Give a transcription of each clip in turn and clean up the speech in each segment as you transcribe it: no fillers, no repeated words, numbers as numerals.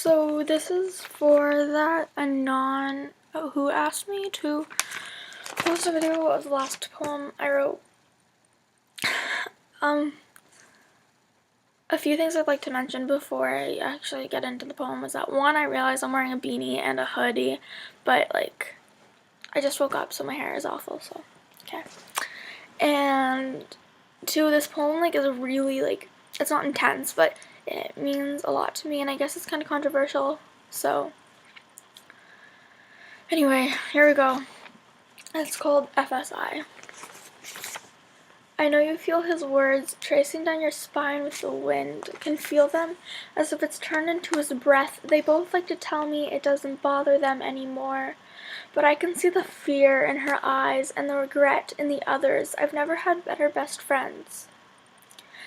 So this is for that anon who asked me to post a video of the last poem I wrote. A few things I'd like to mention before I actually get into the poem is that one, I realized I'm wearing a beanie and a hoodie, but like I just woke up so my hair is awful, so okay. And two, this poem like is really like, it's not intense, but it means a lot to me, and I guess it's kind of controversial, so anyway, here we go. It's called FSI. I know you feel his words tracing down your spine with the wind, can feel them as if it's turned into his breath. They both like to tell me it doesn't bother them anymore, but I can see the fear in her eyes and the regret in the others. I've never had better best friends.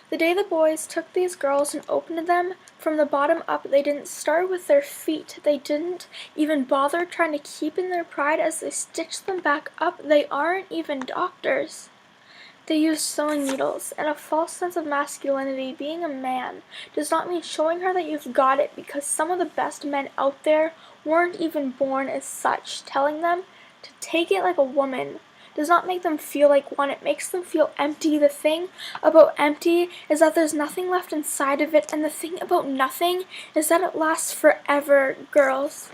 The day the boys took these girls and opened them from the bottom up, they didn't start with their feet. They didn't even bother trying to keep in their pride as they stitched them back up. They aren't even doctors. They used sewing needles and a false sense of masculinity. Being a man does not mean showing her that you've got it, because some of the best men out there weren't even born as such. Telling them to take it like a woman does not make them feel like one, it makes them feel empty. The thing about empty is that there's nothing left inside of it, and the thing about nothing is that it lasts forever. Girls,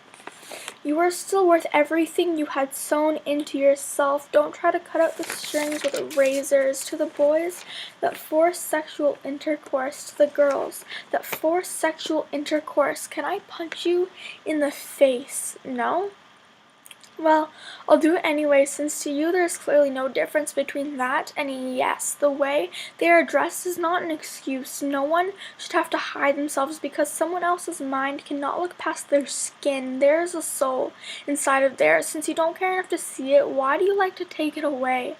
you are still worth everything you had sewn into yourself. Don't try to cut out the strings with razors. To the boys that force sexual intercourse, to the girls that force sexual intercourse, can I punch you in the face? No? Well, I'll do it anyway, since to you there's clearly no difference between that and a yes. The way they are dressed is not an excuse. No one should have to hide themselves because someone else's mind cannot look past their skin. There is a soul inside of there. Since you don't care enough to see it, why do you like to take it away?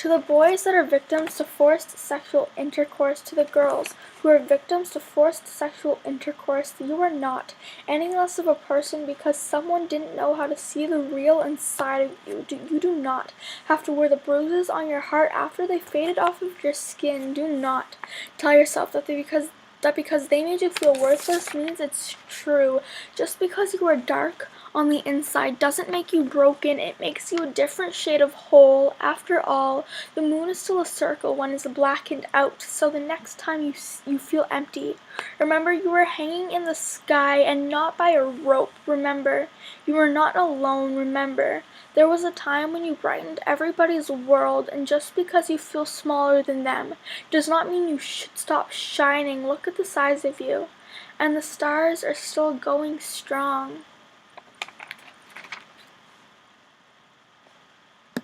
To the boys that are victims to forced sexual intercourse, to the girls who are victims to forced sexual intercourse, you are not any less of a person because someone didn't know how to see the real inside of you. You do not have to wear the bruises on your heart after they faded off of your skin. Do not tell yourself that because they made you feel worthless means it's true. Just because you are dark on the inside doesn't make you broken. It makes you a different shade of whole. After all, the moon is still a circle when it's blackened out. So the next time you feel empty, remember you are hanging in the sky and not by a rope. Remember, you are not alone. Remember, there was a time when you brightened everybody's world, and just because you feel smaller than them does not mean you should stop shining. Look at the size of you, and the stars are still going strong.